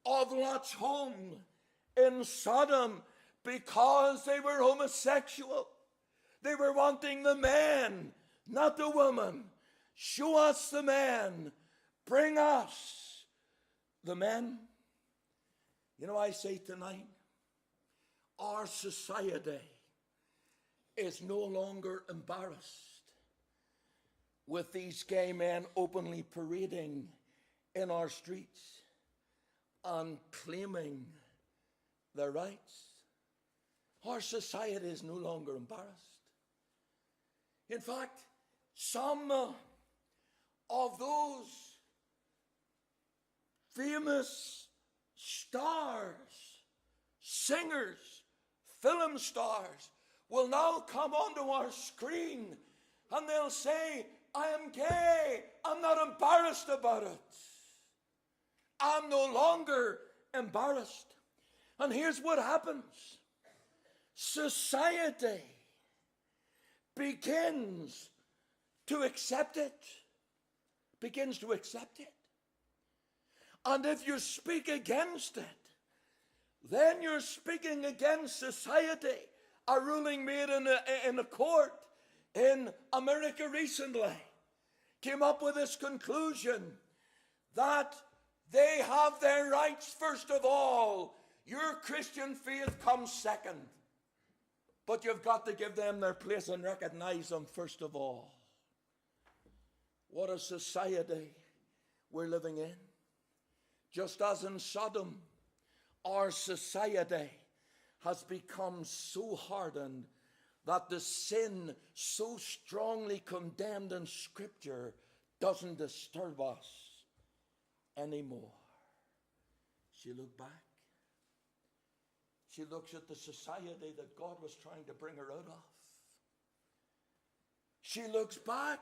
of Lot's home in Sodom because they were homosexual. They were wanting the man, not the woman. Show us the man. Bring us the men. You know, I say tonight, our society is no longer embarrassed with these gay men openly parading in our streets and claiming their rights. Our society is no longer embarrassed. In fact, some of those famous stars, singers, film stars will now come onto our screen and they'll say, I am gay. I'm not embarrassed about it. I'm no longer embarrassed. And here's what happens. Society begins to accept it. Begins to accept it. And if you speak against it, then you're speaking against society. A ruling made in a court in America recently came up with this conclusion that they have their rights first of all. Your Christian faith comes second. But you've got to give them their place and recognize them first of all. What a society we're living in. Just as in Sodom, our society has become so hardened that the sin so strongly condemned in Scripture doesn't disturb us anymore. She looked back. She looks at the society that God was trying to bring her out of. She looks back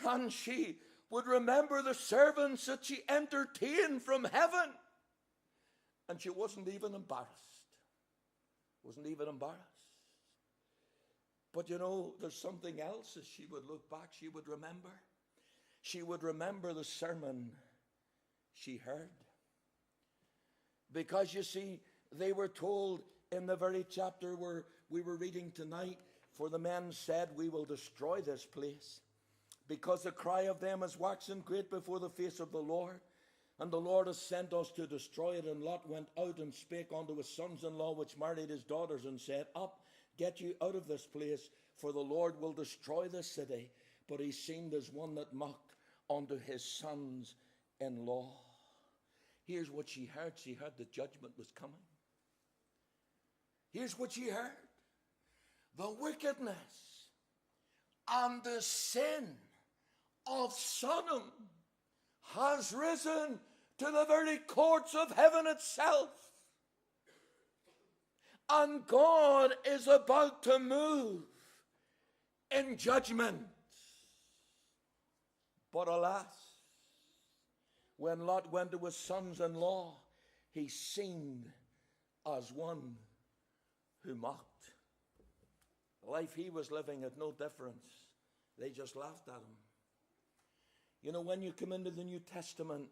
and she would remember the servants that she entertained from heaven. And she wasn't even embarrassed. Wasn't even embarrassed. But you know, there's something else as she would look back, she would remember. She would remember the sermon she heard. Because you see, they were told in the very chapter where we were reading tonight, for the men said, we will destroy this place, because the cry of them is waxen great before the face of the Lord. And the Lord has sent us to destroy it. And Lot went out and spake unto his sons-in-law, which married his daughters, and said, Up, get you out of this place, for the Lord will destroy this city. But he seemed as one that mocked unto his sons-in-law. Here's what she heard. She heard the judgment was coming. Here's what she heard. The wickedness and the sin of Sodom has risen to the very courts of heaven itself. And God is about to move in judgment. But alas, when Lot went to his sons-in-law, he seemed as one who mocked. The life he was living had no difference. They just laughed at him. You know, when you come into the New Testament,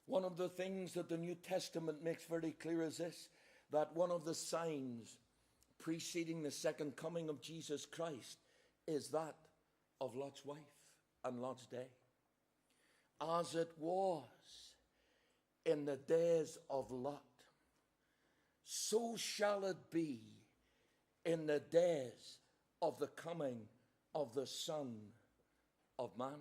one of the things that the New Testament makes very clear is this, that one of the signs preceding the second coming of Jesus Christ is that of Lot's wife and Lot's day. As it was in the days of Lot, so shall it be in the days of the coming of the Son of Man.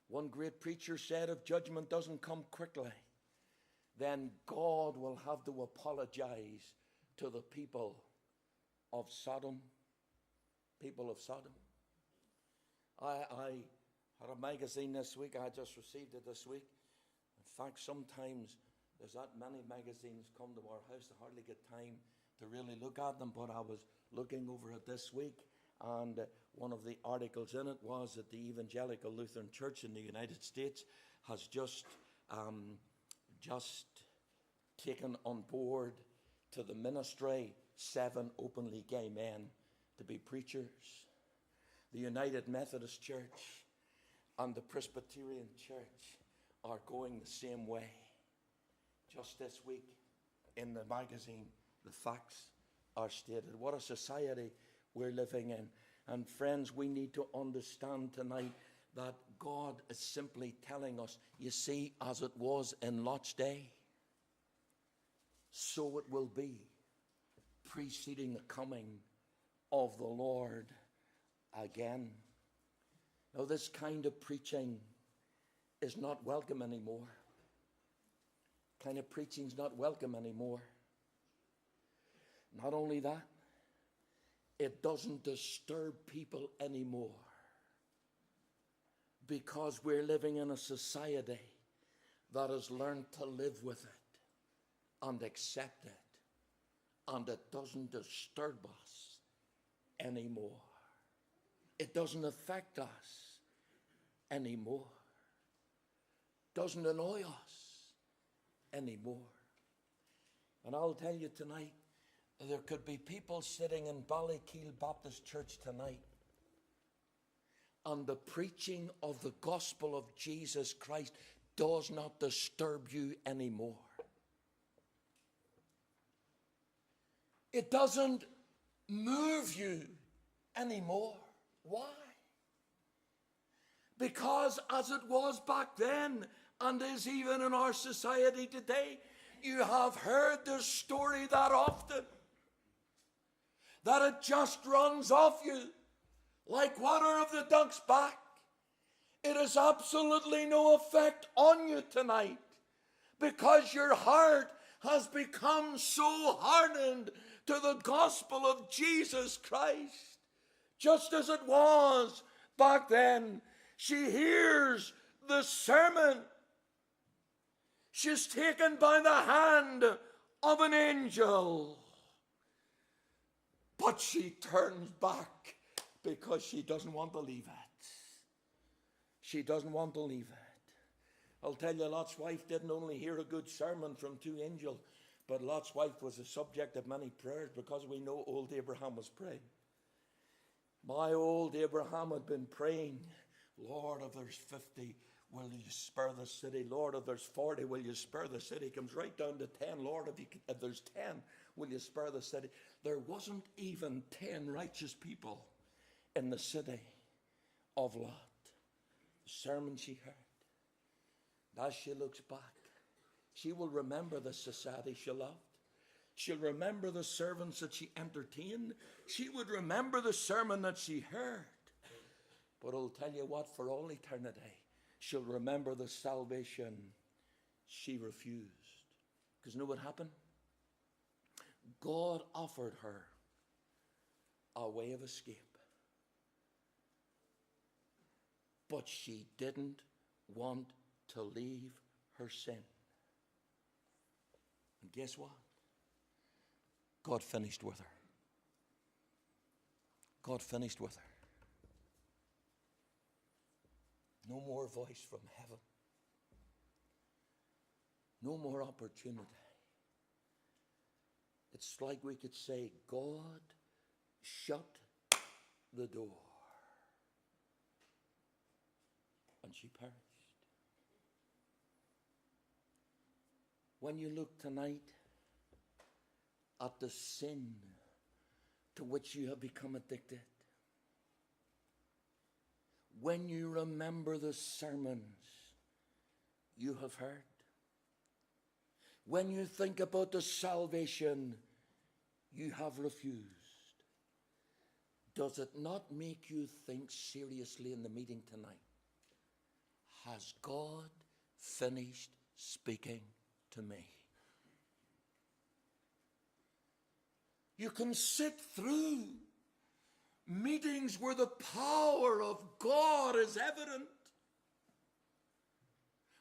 One great preacher said, if judgment doesn't come quickly, then God will have to apologize to the people of Sodom. People of Sodom. I had a magazine this week. I just received it this week. In fact, sometimes there's that many magazines come to our house, I hardly get time to really look at them, but I was looking over it this week, and one of the articles in it was that the Evangelical Lutheran Church in the United States has just taken on board to the ministry 7 openly gay men to be preachers. The United Methodist Church and the Presbyterian Church are going the same way. Just this week in the magazine, the facts are stated. What a society we're living in. And friends, we need to understand tonight that God is simply telling us, you see, as it was in Lot's day, so it will be preceding the coming of the Lord again. Now, this kind of preaching is not welcome anymore. Kind of preaching is not welcome anymore. Not only that, it doesn't disturb people anymore, because we're living in a society that has learned to live with it and accept it, and it doesn't disturb us anymore. It doesn't affect us anymore. Doesn't annoy us anymore. And I'll tell you tonight, there could be people sitting in Ballykeel Baptist Church tonight, and the preaching of the gospel of Jesus Christ does not disturb you anymore. It doesn't move you anymore. Why? Because as it was back then, and is even in our society today, you have heard this story that often, that it just runs off you like water of the duck's back. It has absolutely no effect on you tonight, because your heart has become so hardened to the gospel of Jesus Christ. Just as it was back then. She hears the sermon. She's taken by the hand of an angel. But she turns back because she doesn't want to leave it. She doesn't want to leave it. I'll tell you, Lot's wife didn't only hear a good sermon from two angels, but Lot's wife was the subject of many prayers, because we know old Abraham was praying. My old Abraham had been praying, Lord, if there's 50, will you spare the city? Lord, if there's 40, will you spare the city? It comes right down to 10. Lord, if there's 10, will you spare the city? There wasn't even 10 righteous people in the city of Lot. The sermon she heard. As she looks back, she will remember the society she loved. She'll remember the servants that she entertained. She would remember the sermon that she heard. But I'll tell you what, for all eternity, she'll remember the salvation she refused. Because you know what happened? God offered her a way of escape. But she didn't want to leave her sin. And guess what? God finished with her. God finished with her. No more voice from heaven. No more opportunity. It's like we could say, God shut the door. And she perished. When you look tonight at the sin to which you have become addicted, when you remember the sermons you have heard, when you think about the salvation you have refused, does it not make you think seriously in the meeting tonight? Has God finished speaking to me? You can sit through meetings where the power of God is evident,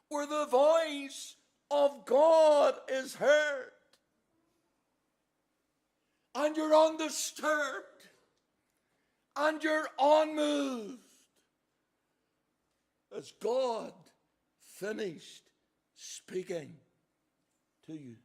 where the voice of God is heard, and you're undisturbed, and you're unmoved, as God finished speaking to you.